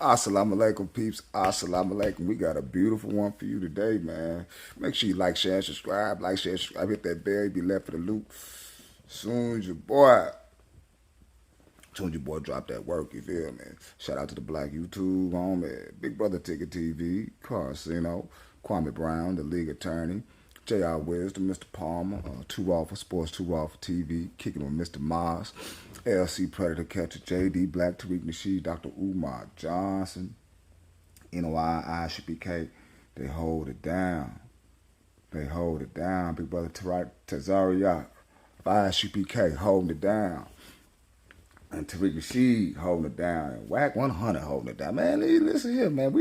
Assalamu alaikum, peeps. Assalamu alaikum. We got a beautiful one for you today, man. Make sure you like, share, and subscribe. Like, share, subscribe. Hit that bell. You be left for the loop. Soon as your boy, drop that work, you feel me? Shout out to the Black YouTube homie, Big Brother Ticket TV, Carcino, Kwame Brown, the league attorney, J.R. Wisdom, Mr. Palmer, Two Raw for Sports, Two Raw for TV, Kicking with Mr. Moss, LC Predator Catcher, J.D. Black, Tariq Nasheed, Dr. Umar Johnson, NOI, ISHPK. They hold it down. They hold it down. Big Brother Tazariak, ISHPK, holding it down. And Tariq Nasheed holding it down. And Whack 100 holding it down. Man, listen here, man.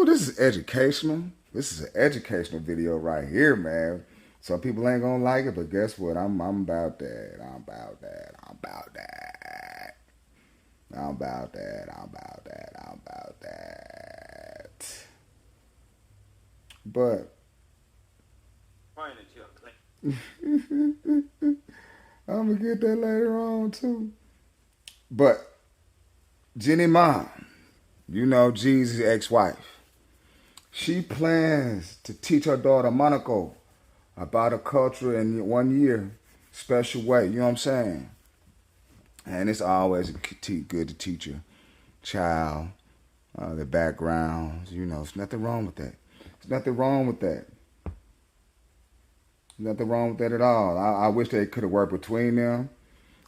This is educational. This is an educational video right here, man. Some people ain't gonna like it, but guess what? I'm about that. I'm about that. I'm about that. I'm about that. I'm about that. I'm about that. But I'm gonna get that later on too. But Jeannie mom, you know Jeezy's ex-wife, she plans to teach her daughter Monaco about a culture in 1 year special way. You know what I'm saying? And it's always good to teach your child their backgrounds. You know, there's nothing wrong with that. There's nothing wrong with that. Nothing wrong with that at all. I wish they could have worked between them.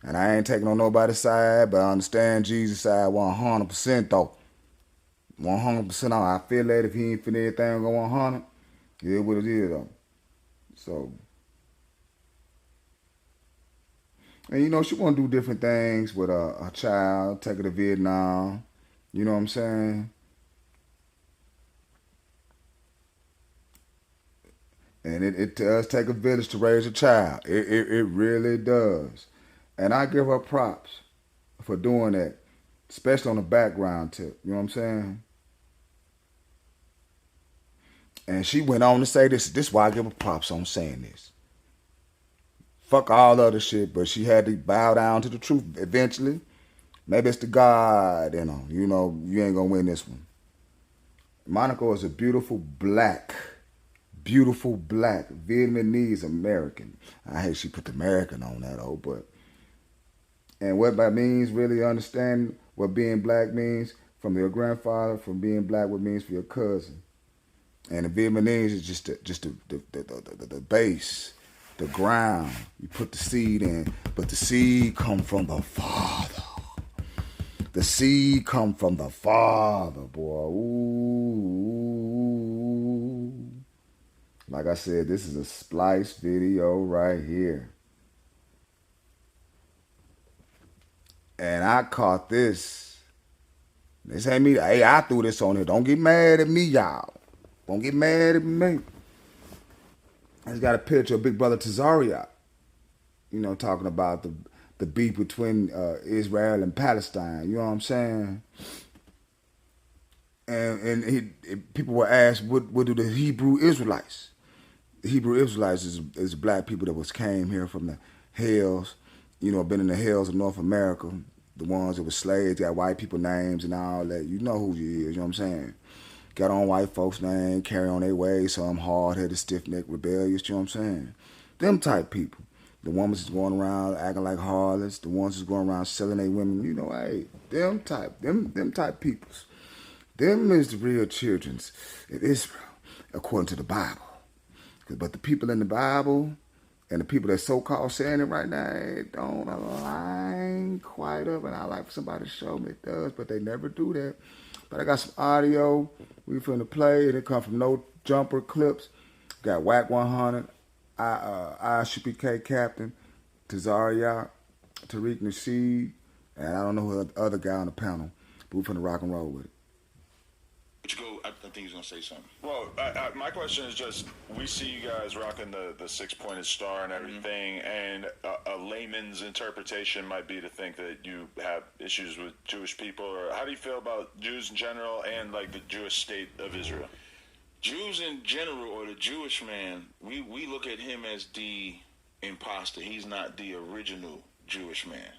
And I ain't taking on nobody's side, but I understand Jesus' side 100% though. 100% on. I feel that if he ain't finna everything go 100, it is what it is though. So, and you know, she want to do different things with a child, take her to Vietnam. You know what I'm saying? And it does take a village to raise a child. It really does. And I give her props for doing that, especially on the background tip. You know what I'm saying? And she went on to say this. This is why I give her props on saying this. Fuck all other shit, but she had to bow down to the truth eventually. Maybe it's the God in her. You know, you ain't gonna win this one. Monaco is a beautiful black Vietnamese American. I hate she put the American on that, but. And what that means, really understand what being black means from your grandfather, from being black, what it means for your cousin. And the Vietnamese is just the base, the ground. You put the seed in, but the seed come from the Father. The seed come from the Father, boy. Ooh. Like I said, this is a splice video right here. And I caught this. This ain't me. Hey, I threw this on here. Don't get mad at me, y'all. Don't get mad at me. It's got a picture of Big Brother Tazariak. You know, talking about the beef between Israel and Palestine. You know what I'm saying? And people were asked, what do the Hebrew Israelites? The Hebrew Israelites is black people that came here from the hills. You know, been in the hills of North America, the ones that were slaves, got white people names and all that. You know who you is, you know what I'm saying? Got on white folks' name, carry on their way, some hard-headed, stiff-necked, rebellious, you know what I'm saying? Them type people. The ones that's going around acting like harlots, the ones that's going around selling their women, you know, hey, them type peoples. Them is the real children of Israel, according to the Bible. But the people in the Bible, and the people that so-called saying it right now, it don't align quite up. And I like for somebody to show me it does, but they never do that. But I got some audio we finna play, and it come from No Jumper Clips. Got Whack 100, ISHPK Captain, Tazariak, Tariq Nasheed, and I don't know who the other guy on the panel. But we finna rock and roll with it. I think he's going to say something. Well, my question is just, we see you guys rocking the six-pointed star and everything, and a layman's interpretation might be to think that you have issues with Jewish people, or how do you feel about Jews in general and, like, the Jewish state of Israel? Jews in general, or the Jewish man, we look at him as the imposter. He's not the original Jewish man.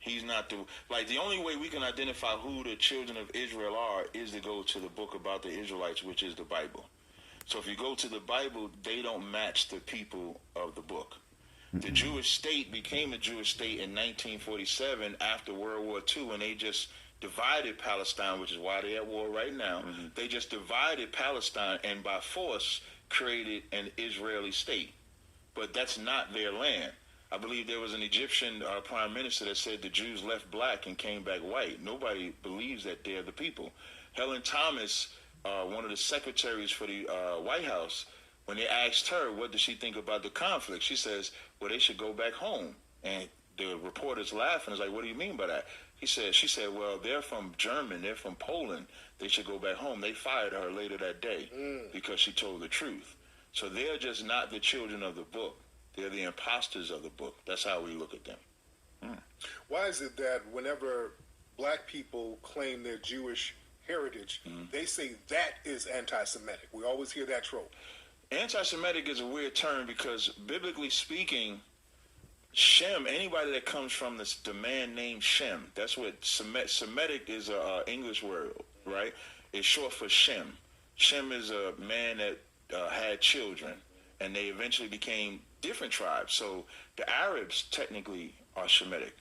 He's not the only way we can identify who the children of Israel are is to go to the book about the Israelites, which is the Bible. So if you go to the Bible, they don't match the people of the book. The Jewish state became a Jewish state in 1947 after World War II, and they just divided Palestine, which is why they're at war right now. They just divided Palestine and by force created an Israeli state. But that's not their land. I believe there was an Egyptian prime minister that said the Jews left black and came back white. Nobody believes that they're the people. Helen Thomas, one of the secretaries for the White House, when they asked her what did she think about the conflict, she says, well, they should go back home. And the reporter's laughing. Is like, what do you mean by that? She said, well, they're from Germany, they're from Poland. They should go back home. They fired her later that day because she told the truth. So they're just not the children of the book. They're the imposters of the book. That's how we look at them. Why is it that whenever black people claim their Jewish heritage, they say that is anti-Semitic? We always hear that trope. Anti-Semitic is a weird term because, biblically speaking, Shem, anybody that comes from the man named Shem, that's what Semitic is a English word, right? It's short for Shem. Shem is a man that had children, and they eventually became different tribes. So the Arabs technically are Shemitic.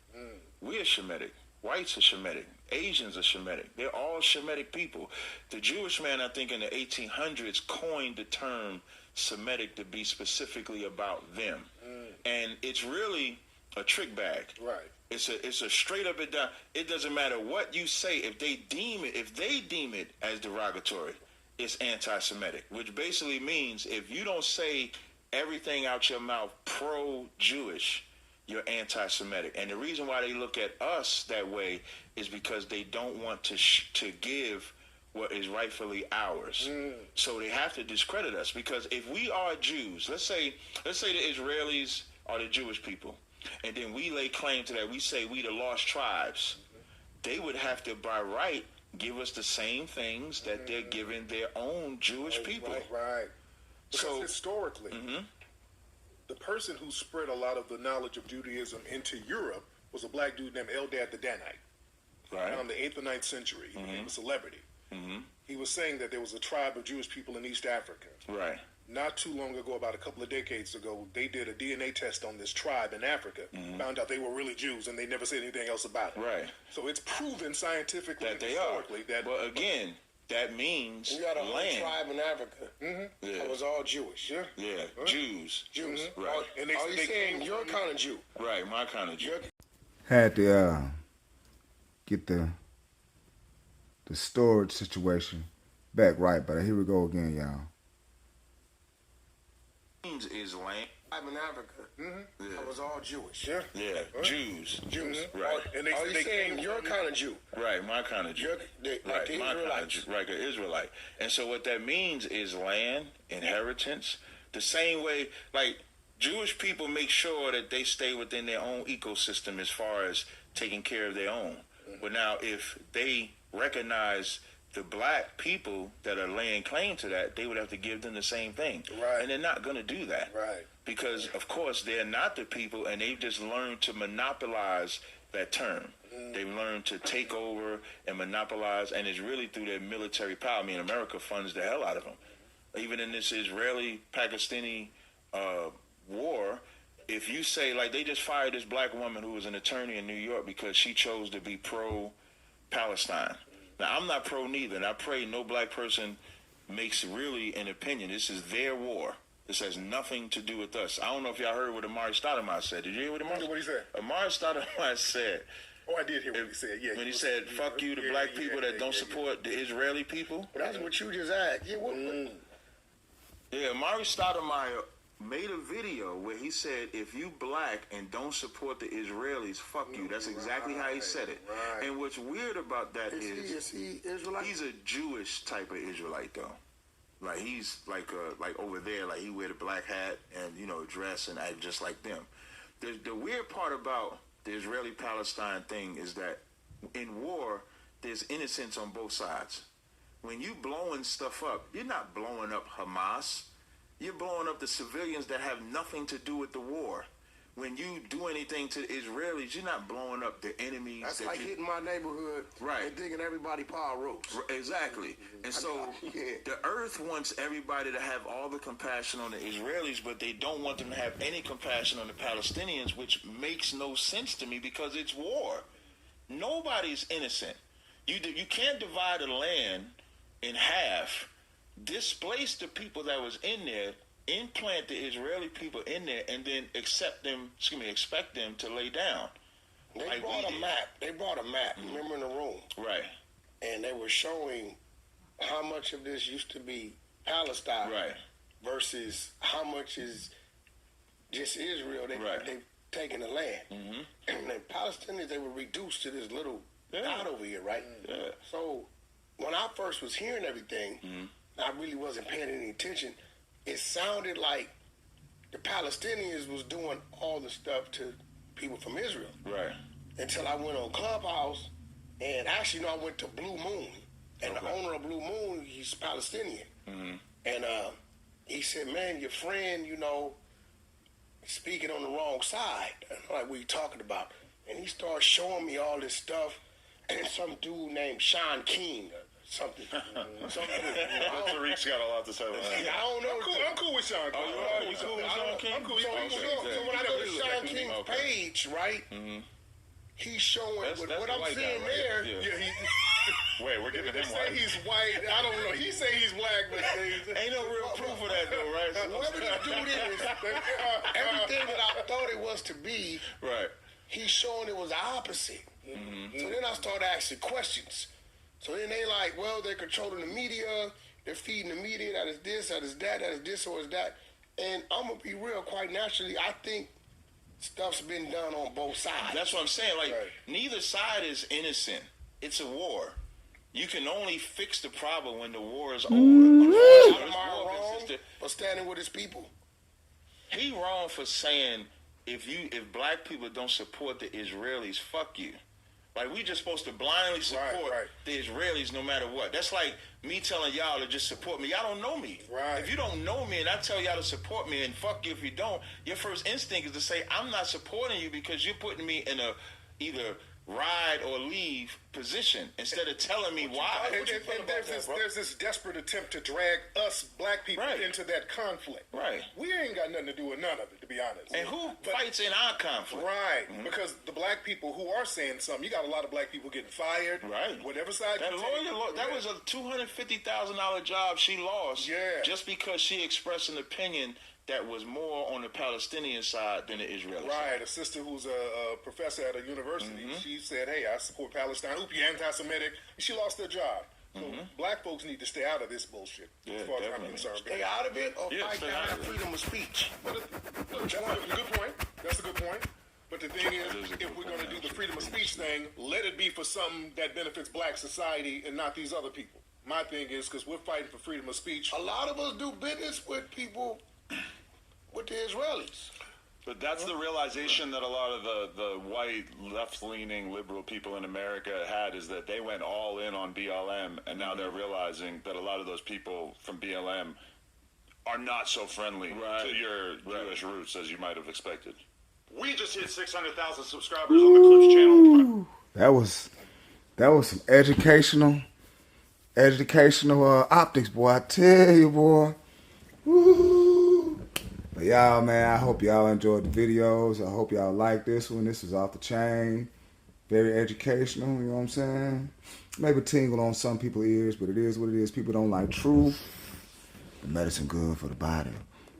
We are Shemitic. Whites are Shemitic. Asians are Shemitic. They're all Shemitic people. The Jewish man, I think, in the 1800s coined the term Semitic to be specifically about them. And it's really a trick bag. Right. It's a straight up and down. It doesn't matter what you say. If they deem it as derogatory, it's anti-Semitic, which basically means if you don't say everything out your mouth pro-Jewish, you're anti-Semitic. And the reason why they look at us that way is because they don't want to give what is rightfully ours. So they have to discredit us, because if we are Jews, let's say the Israelis are the Jewish people, and then we lay claim to that, we say we the lost tribes, they would have to by right give us the same things that they're giving their own Jewish people. Right. Because So historically, the person who spread a lot of the knowledge of Judaism into Europe was a black dude named Eldad the Danite. right. Around the 8th or 9th century, he became a celebrity. He was saying that there was a tribe of Jewish people in East Africa. Right. Not too long ago, about a couple of decades ago, they did a DNA test on this tribe in Africa. Found out they were really Jews, and they never said anything else about it. Right. So it's proven scientifically That and they are. historically that. But again, that means We got a whole land. tribe in Africa Yeah. that was all Jewish. Yeah. Yeah. Jews. Jews. Right. And they, Are you they saying came your kind of Jew? Right. My kind of Jew. Your Had to get the storage situation back right, but here we go again, y'all. Is land. tribe in Africa that was all Jewish. Yeah. Yeah. Jews. Jews. Right. And they, Are you they saying came your kind of Jew? Right. My kind of Jew. Like Right, the my kind of Israelites. Jew, like an Israelite. And so what that means is land, inheritance, the same way, like Jewish people make sure that they stay within their own ecosystem as far as taking care of their own. But now if they recognize the black people that are laying claim to that, they would have to give them the same thing. Right. And they're not going to do that. Right. Because, of course, they're not the people, and they've just learned to monopolize that term. They've learned to take over and monopolize, and it's really through their military power. I mean, America funds the hell out of them. Even in this Israeli-Pakistani war, if you say, like, they just fired this black woman who was an attorney in New York because she chose to be pro-Palestine. Now, I'm not pro neither, and I pray no black person makes really an opinion. This is their war. This has nothing to do with us. I don't know if y'all heard what Amari Stoudemire said. Did you hear what Amari? What he said? Amari Stoudemire said, Oh, I did hear what he said. Yeah. when he said, fuck you to black people that don't support the Israeli people. But that's what you just asked. Yeah, Yeah, Amari Stoudemire made a video where he said, if you black and don't support the Israelis, fuck you. That's exactly how he said it. Right. And what's weird about that is he Israelite? he's a Jewish type of Israelite, though. Like, he's like over there, like he wear the black hat and, you know, dress and act just like them. The weird part about the Israeli-Palestine thing is that in war, there's innocence on both sides. When you blowing stuff up, you're not blowing up Hamas. You're blowing up the civilians that have nothing to do with the war. when you do anything to the Israelis, you're not blowing up the enemies. That's like hitting my neighborhood and digging everybody power ropes. Exactly. And so the earth wants everybody to have all the compassion on the Israelis, but they don't want them to have any compassion on the Palestinians, which makes no sense to me because it's war. Nobody's innocent. You can't divide a land in half, displace the people that was in there, implant the Israeli people in there, and then expect them to lay down. They brought a map. Remember, in the room, right? And they were showing how much of this used to be Palestine, right, versus how much is just Israel. They've taken the land, and the Palestinians, they were reduced to this little dot over here, right? Yeah. So when I first was hearing everything, I really wasn't paying any attention. It sounded like the Palestinians was doing all the stuff to people from Israel. Right. Until I went on Clubhouse, and actually, I went to Blue Moon, and the owner of Blue Moon, he's Palestinian. And he said, man, your friend, speaking on the wrong side. And I'm like, what are you talking about? And he started showing me all this stuff, and some dude named Sean King, something. Tariq's got a lot to say about that. I don't know. I'm cool with Sean King. You cool with Sean King? I'm cool. So when I go to Sean King's page, right, he's showing what I'm seeing there. Wait, we're giving him Say white. he's white. I don't know. He say he's black, but Ain't no real proof of that, though, right? Whoever this dude is, everything that I thought it was to be, Right. he's showing it was the opposite. So then I started asking questions. So then they like, well, they're controlling the media, they're feeding the media, that is this, that is that, that is this or is that. And I'm going to be real, quite naturally, I think stuff's been done on both sides. That's what I'm saying. Like, neither side is innocent. It's a war. You can only fix the problem when the war is over. Am I wrong for standing with his people? He wrong for saying if black people don't support the Israelis, fuck you. Like, we just supposed to blindly support the Israelis no matter what. That's like me telling y'all to just support me. Y'all don't know me. Right. If you don't know me and I tell y'all to support me and fuck you if you don't, your first instinct is to say, I'm not supporting you because you're putting me in a either ride or leave position instead of telling me why. And there's this desperate attempt to drag us black people into that conflict. Right. We ain't got nothing to do with none of it, to be honest. And who fights in our conflict? Right. Because the black people who are saying something, you got a lot of black people getting fired. Right. Whatever side that you lawyer, take. that was a $250,000 job she lost. Yeah. Just because she expressed an opinion that was more on the Palestinian side than the Israeli side. Right, a sister who's a professor at a university, she said, hey, I support Palestine. Oop, you anti-Semitic. And she lost her job. So black folks need to stay out of this bullshit, as far as I'm concerned. Stay out of it or fight stay down out of it. freedom of speech? That's a good point. That's a good point. But the thing is, if we're going to do the freedom of speech thing, let it be for something that benefits black society and not these other people. My thing is, because we're fighting for freedom of speech. A lot of us do business with people, with the Israelis. But that's the realization that a lot of the white, left-leaning, liberal people in America had, is that they went all in on BLM, and now they're realizing that a lot of those people from BLM are not so friendly to your Jewish roots as you might have expected. We just hit 600,000 subscribers on the Clips channel. That was some educational optics, boy. I tell you, boy. Woo. But y'all, man, I hope y'all enjoyed the videos. I hope y'all like this one. This is off the chain. Very educational, you know what I'm saying? Maybe tingle on some people's ears, but it is what it is. People don't like truth. The medicine good for the body.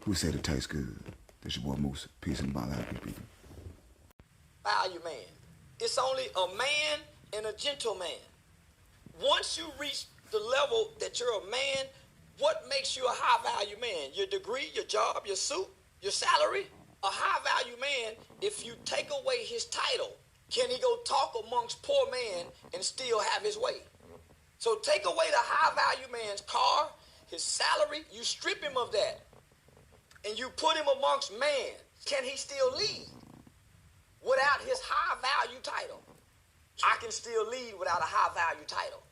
Who said it tastes good? This your boy Moose. Peace and ball out, people. Value man. It's only a man and a gentleman. Once you reach the level that you're a man, what makes you a high-value man? Your degree, your job, your suit, your salary? A high-value man, if you take away his title, can he go talk amongst poor men and still have his way? So take away the high-value man's car, his salary, you strip him of that, and you put him amongst man. Can he still lead without his high-value title? I can still lead without a high-value title.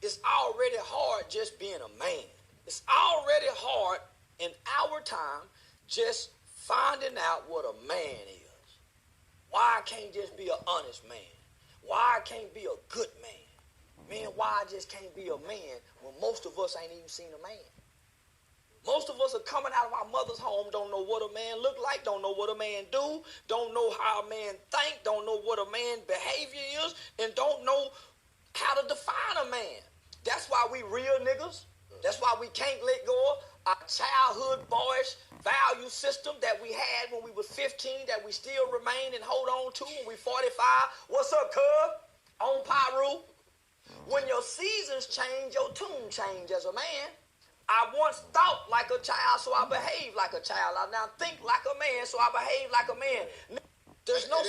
It's already hard just being a man. It's already hard in our time just finding out what a man is. Why I can't just be an honest man? Why I can't be a good man? Man, why I just can't be a man when most of us ain't even seen a man? Most of us are coming out of our mother's home, don't know what a man look like, don't know what a man do, don't know how a man think, don't know what a man behavior is, and don't know how to define a man. That's why we real niggas. That's why we can't let go of our childhood boyish value system that we had when we was 15 that we still remain and hold on to when we 45. What's up, cuz? On Pyru. When your seasons change, your tune change as a man. I once thought like a child, so I behave like a child. I now think like a man, so I behave like a man. There's no